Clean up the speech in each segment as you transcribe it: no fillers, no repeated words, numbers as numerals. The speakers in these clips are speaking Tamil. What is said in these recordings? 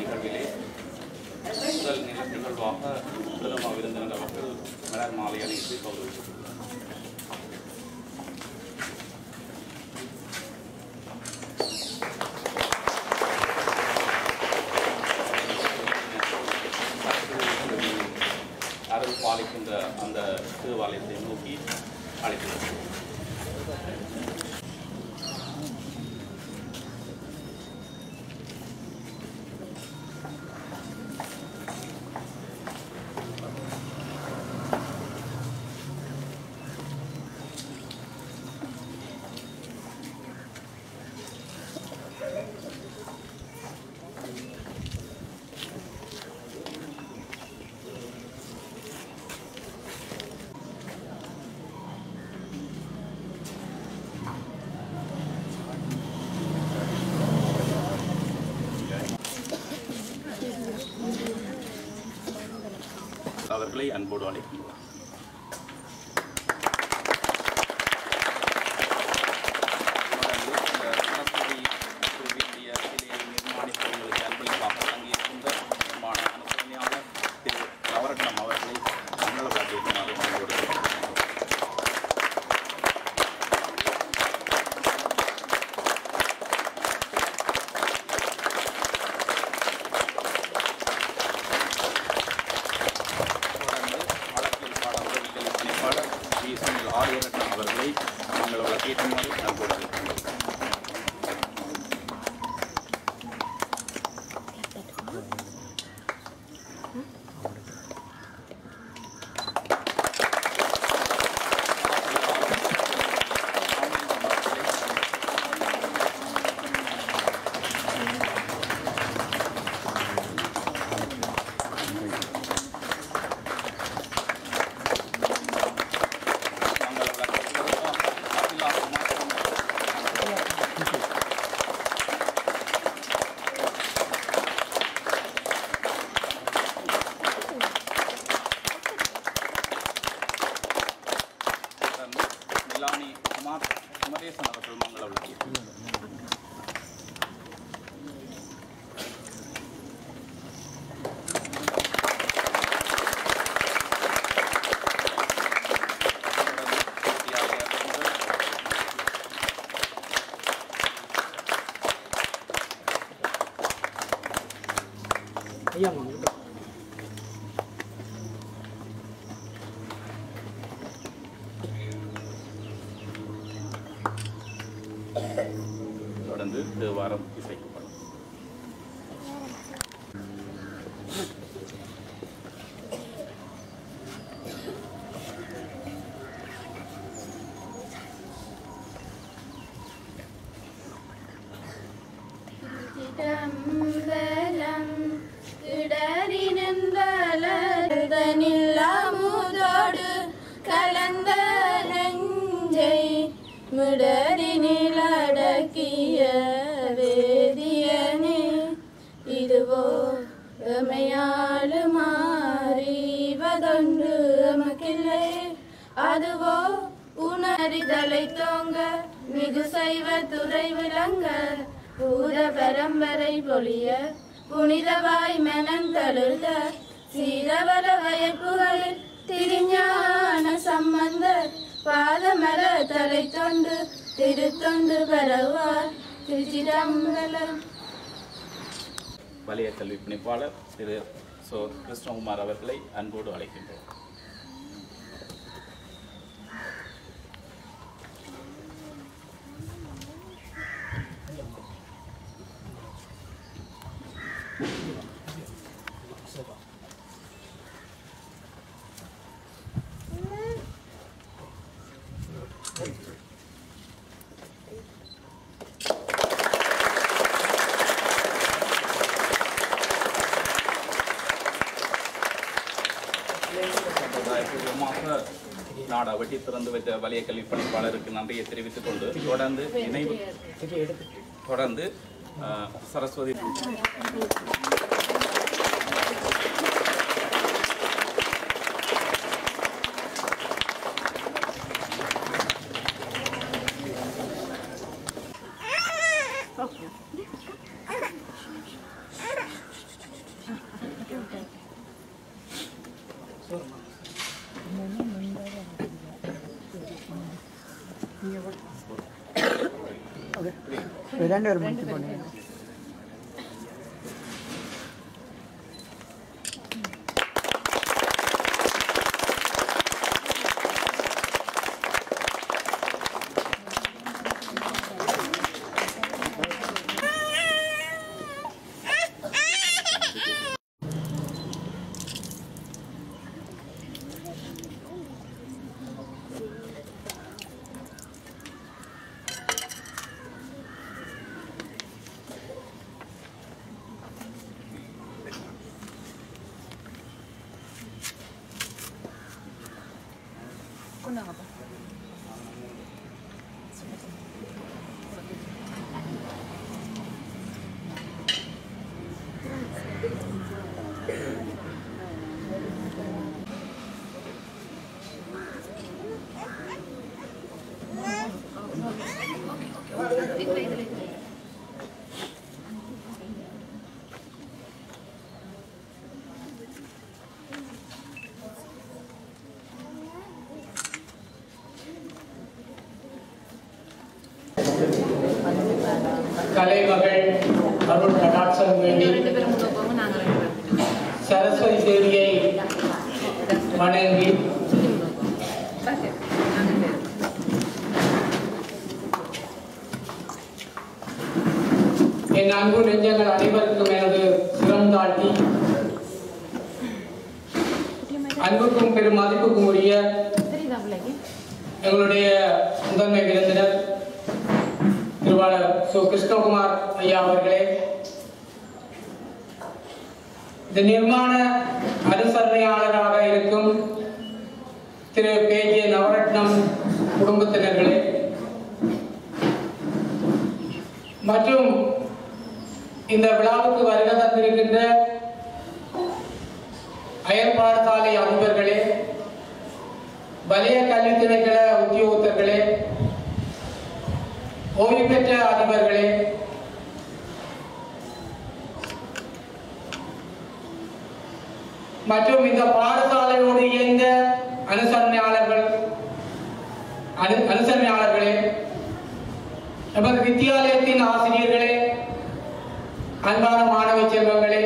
நிகழ்விலே முதல் நிகழ்வாக பிரதம விருந்தினர் அவர்கள் மலர் மாலை அணிவித்து கௌரவித்துள்ளார். அருள் பாலிக்கின்ற அந்த திருவாலயத்தை நோக்கி அழைக்கிறார். அவர்களை அன்போடு அழைக்கின்றோம். நிர்மாணிப்பவர்களுக்கு அன்பளிப்பாக தங்கியிருக்கின்ற நிர்மாண அனுசரணையாளர் திரு நவரட்னம் அவர்களை மங்கள விளக்கேற்றுமாறு அன்போடு ஆரியரட்னம் அவர்களை மங்கள விளக்கேற்றுமாறு அன்போடு அழைக்கின்றோம். குமரேசன் அவர்கள் மங்கள விளக்கேற்றுகிறார். தொடர்ந்து தேவாரம் இசைக்கப்படும். கலந்த நெஞ்சை மிடரினில் அடக்கிய வேதியனே, இதுவோ எமையாளு மாறிவதொன்று எமக்கில்லை, அதுவோ உணரிதலை தோங்க மிகு சைவ துறை விளங்க பூத பரம்பரை பொழிய புனிதவாய் மெனந்தழுத சீரவர வயப்புகளில் திருஞான சம்பந்தர் பாதமர தலை தொண்டு திருத்தொண்டு பரவார் திருச்சிதம்பரம். வலய கல்வி பணிப்பாளர் திரு கிருஷ்ணகுமார் அவர்களை அன்போடு அழைக்கின்றோம். நாடா வெட்டி திறந்து வைத்த வலய கல்வி பணிப்பாளருக்கு நன்றியை தெரிவித்துக் கொண்டு தொடர்ந்து சரஸ்வதி கலைமகள் அருள் கடாட்சம் வேண்டி சரஸ்வதி தேவியை வணங்கி என் அன்பு நெஞ்சங்கள் அனைவருக்கும் எனது சிரம் தாழ்த்தி அன்புக்கும் பெரும் மதிப்புக்கும் உரிய எங்களுடைய முதன்மை விருந்தினர் திருவாளர் சு கிருஷ்ணகுமார் ஐயா அவர்களே, இந்த நிர்மாண அனுசரணையாளராக இருக்கும் திரு பேஜே நவரத்னம் குடும்பத்தினர்களே மற்றும் இந்த விழாவுக்கு வருகை தந்திருக்கின்ற அயல் பாடசாலை அதிபர்களே, வலய கல்வி திணைக்கள உத்தியோகத்தர்களே, ஓய்வு பெற்ற அதிபர்களே, மற்றும் இந்த பாடசாலையோடு இயங்க அனுசரணையாளர்களே, நமது வித்தியாலயத்தின் ஆசிரியர்களே, அன்பான மாணவ செல்வங்களே,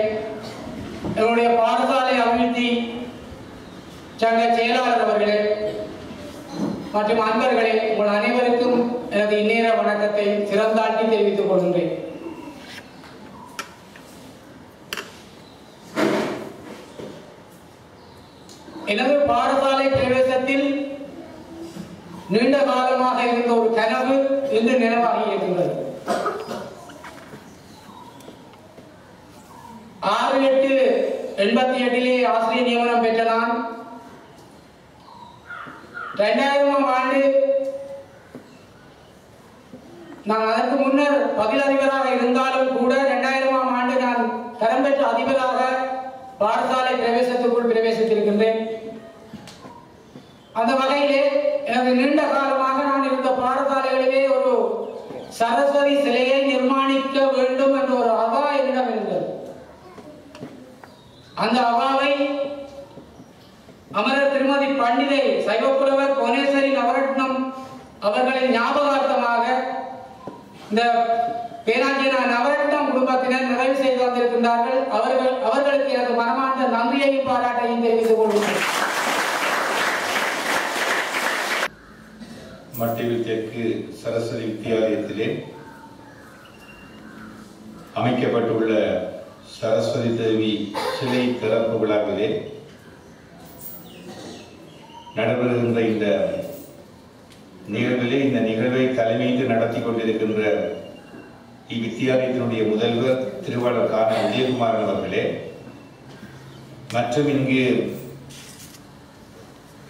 என்னுடைய பாடசாலை அபிவிருத்தி சங்க செயலாளர் அவர்களே மற்றும் அன்பர்களே, உங்கள் அனைவருக்கும் எனது இந்நேர வணக்கத்தை சிறந்தாட்டி தெரிவித்துக் கொள்கின்றேன். எனது பாடசாலை பிரவேசத்தில் நீண்ட காலமாக இருந்த ஒரு கனவு இன்று நினைவாகி இருக்கிறது. 6/8/88 ஆசிரியர் நியமனம் பெற்ற நான் 2000ஆம் ஆண்டு நான் அதற்கு முன்னர் பதிலதிபராக இருந்தாலும் கூட 2000ஆம் ஆண்டு நான் தரம் பெற்ற அதிபராக பாடசாலை பிரவேசத்துக்குள் பிரவேசித்திருக்கின்றேன். அந்த வகையிலே எனது நீண்ட காலமாக நான் இருந்த பாடசாலைகளிலே ஒரு சரஸ்வதி சிலையை நிர்மாணிக்க வேண்டும் என்ற ஒரு அவா என்னிடம் இருந்தது. அந்த அவாவை அமரர் திருமதி பண்டிதை சைவப்புலவர் கோனேஸ்வரி நவரத்னம் அவர்களின் ஞாபகார்த்தமாக இந்த பேராஜினா நவரத்னம் குடும்பத்தினர் நிறைவு செய்து வந்திருக்கின்றார்கள். அவர்களுக்கு எனது மனமார்ந்த நன்றியையும் பாராட்டையும் தெரிவித்துக் கொள்கிறேன். மட்டில் தெற்கு சரஸ்வதி வித்தியாலயத்திலே அமைக்கப்பட்டுள்ள சரஸ்வதி தேவி சிலை திறப்பு விழாவிலே நடைபெறுகின்ற இந்த நிகழ்விலே இந்த நிகழ்வை தலைமையிட்டு நடத்தி கொண்டிருக்கின்ற இவ்வித்தியாலயத்தினுடைய முதல்வர் திருவாளர் கான விஜயகுமாரன் அவர்களே மற்றும் இங்கு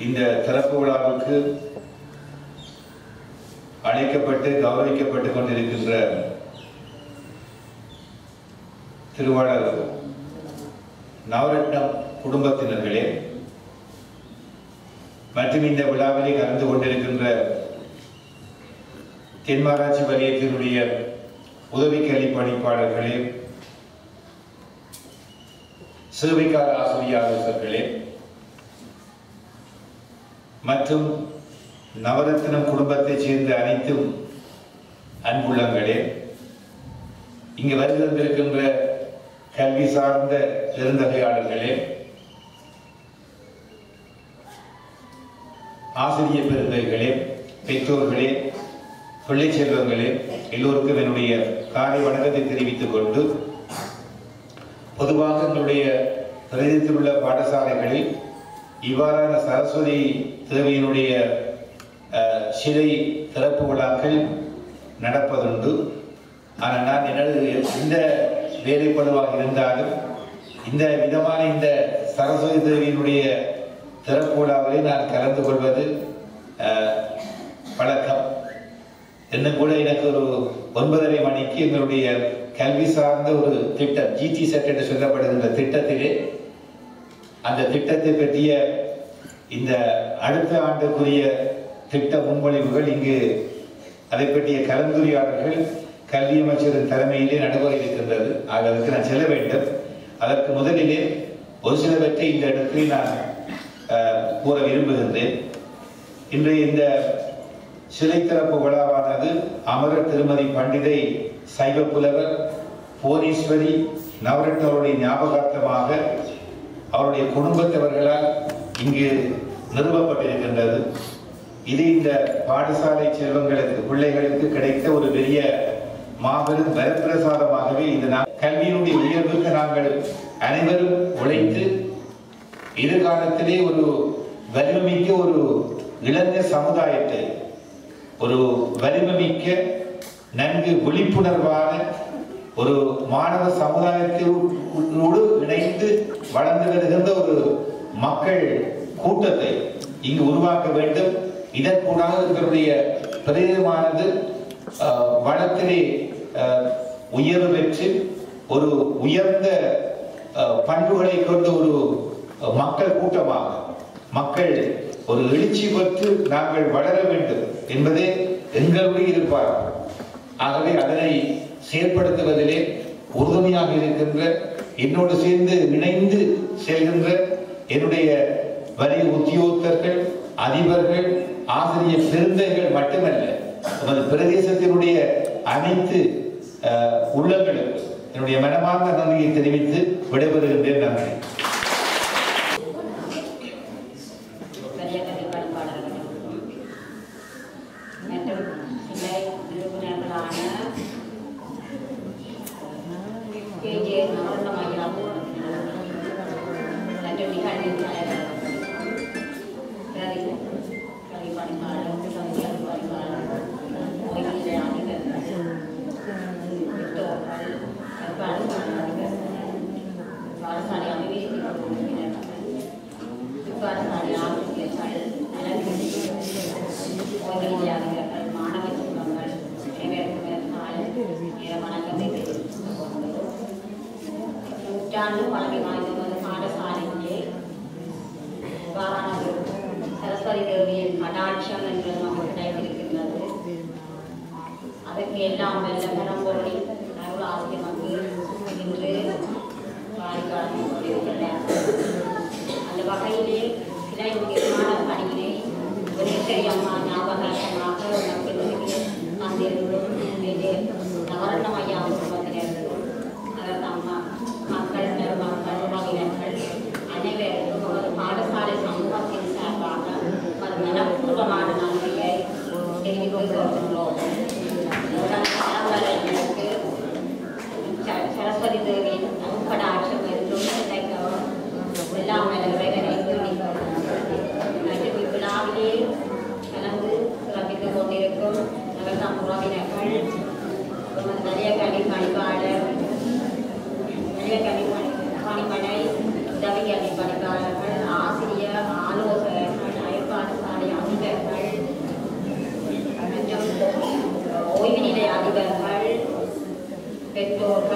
இந்த திறப்பு விழாவுக்கு அழைக்கப்பட்டு கௌரவிக்கப்பட்டு கொண்டிருக்கின்ற திருவாளர் நவரத்னம் குடும்பத்தினர்களே மற்றும் இந்த விழாவிலே கலந்து கொண்டிருக்கின்ற தென்மாராட்சி வலயத்தினுடைய உதவி கல்வி பணிப்பாளர்களே, சேவைக்கார ஆசிரியர்களே மற்றும் நவரத்னம் குடும்பத்தைச் சேர்ந்த அன்புள்ளங்களே, இங்கு வருகின்ற கல்வி சார்ந்த பெருந்தகையாளர்களே, ஆசிரியர் பெருந்தகைகளே, பெற்றோர்களே, பிள்ளை செல்வங்களே, எல்லோருக்கும் என்னுடைய காலை வணக்கத்தை தெரிவித்துக் கொண்டு, பொதுவாக எங்களுடைய பிரதேசத்தில் உள்ள பாடசாலைகளில் இவ்வாறான சரஸ்வதி தேவியினுடைய சிலை திறப்பு விழாக்கள் நடப்பதுண்டு. ஆனால் நான் எனது எந்த வேலைப்படுவாக இருந்தாலும் இந்த விதமான இந்த சரஸ்வதி தேவியினுடைய திறப்பு விழாவிலே நான் கலந்து கொள்வது பழக்கம். இன்னும் கூட எனக்கு ஒரு 9:30 மணிக்கு எங்களுடைய கல்வி சார்ந்த ஒரு திட்டம் GT செட் என்று சொல்லப்படுகின்ற திட்டத்திலே அந்த திட்டத்தை பற்றிய இந்த அடுத்த ஆண்டுக்குரிய திட்ட முன்மொழிவுகள் இங்கு அதை பற்றிய கலந்துரையாடல்கள் கல்வி அமைச்சரின் தலைமையிலே நடைபெற இருக்கின்றது. அதற்கு நான் செல்ல வேண்டும். அதற்கு முதலிலே ஒரு சிலவற்றை இந்த இடத்தில் நான் கூற விரும்புகின்றேன். இன்றைய இந்த சிலை திறப்பு விழாவானது அமரர் திருமதி பண்டிதை சைவ புலவர் புவனேஸ்வரி நவரத்ன அவருடைய ஞாபகார்த்தமாக அவருடைய குடும்பத்தவர்களால் இங்கு நிறுவப்பட்டிருக்கின்றது. இது இந்த பாடசாலை செல்வங்களுக்கு பிள்ளைகளுக்கு கிடைத்த ஒரு பெரிய மாபெரும் வரப்பிரசாதமாகவே இது கல்வியினுடைய உயர்வுக்கு நாங்கள் அனைவரும் உழைத்து எதிர்காலத்திலே ஒரு வலிமைமிக்க ஒரு இளைஞர் சமுதாயத்தை, ஒரு வலிமைமிக்க நன்கு விழிப்புணர்வான ஒரு மாணவ சமுதாயத்தோடு இணைந்து வளர்ந்து வருகின்ற ஒரு மக்கள் கூட்டத்தை இங்கு உருவாக்க வேண்டும். இதற்கூடாக எங்களுடைய பிரதேசமானது வளத்திலே உயர்வு பெற்று ஒரு உயர்ந்த பண்புகளை கொண்ட ஒரு மக்கள் கூட்டமாக மக்கள் ஒரு எழுச்சி பெற்று நாங்கள் வளர வேண்டும் என்பதே எங்களுடைய எதிர்பார்ப்பு. ஆகவே அதனை செயல்படுத்துவதிலே உறுதுணையாக இருக்கின்ற, என்னோடு சேர்ந்து இணைந்து செல்கின்ற என்னுடைய வரி உத்தியோகத்தர்கள், அதிபர்கள், ஆசிரியர் பெருந்தைகள் மட்டுமல்ல, நமது பிரதேசத்தினுடைய அனைத்து உள்ளங்களுக்கு என்னுடைய மனமார்ந்த நன்றியை தெரிவித்து விடைபெறுகின்றேன். நன்றி. சரஸ்வதி தேவியின் கடாட்சம் என்று நமக்கு கிடைத்திருக்கின்றது. அதற்கு எல்லாம் வெல்ல பரம்பொருளி அருள் ஆசிரியமக்கு இன்று வாழ்க்காலம் கொண்டிருக்கிறார். அந்த வகையிலே சிலை நிர்மாண பணியினை புவனேஸ்வரி அம்மா ஞாபகார்த்தமாக வந்திருக்கும் நவரத்னம் ஐயா குடும்பத்தினருக்கும் அதற்கு அம்மா மக்கள் பெருமக்கள் உறவினர்கள் அனைவருக்கும் ஒரு பாடசாலை சமூகத்தின் சார்பாக ஒரு மனப்பூர்வமான நன்றியை தெரிவித்துக் கொள்கின்றோம். சரஸ்வதி தேவியின் கடாட்சம் என்றும் கிடைக்கவும் எல்லாம் மற்றும் இவ்விழாவிலே கலந்து சிறப்பித்துக் கொண்டிருக்கும் நகர்த்தம் உறவினர்கள், நிறைய கல்வி பணிப்பாளர், நிறைய கல்வி பணிமனை உதவி கல்வி பணிப்பாளர்கள், ஆசிரியர் ஆலோசகர்கள், அயற்பாடுசாலை அதிபர்கள் மற்றும் ஓய்வு நிலை அதிபர்கள், பெற்றோர்கள்,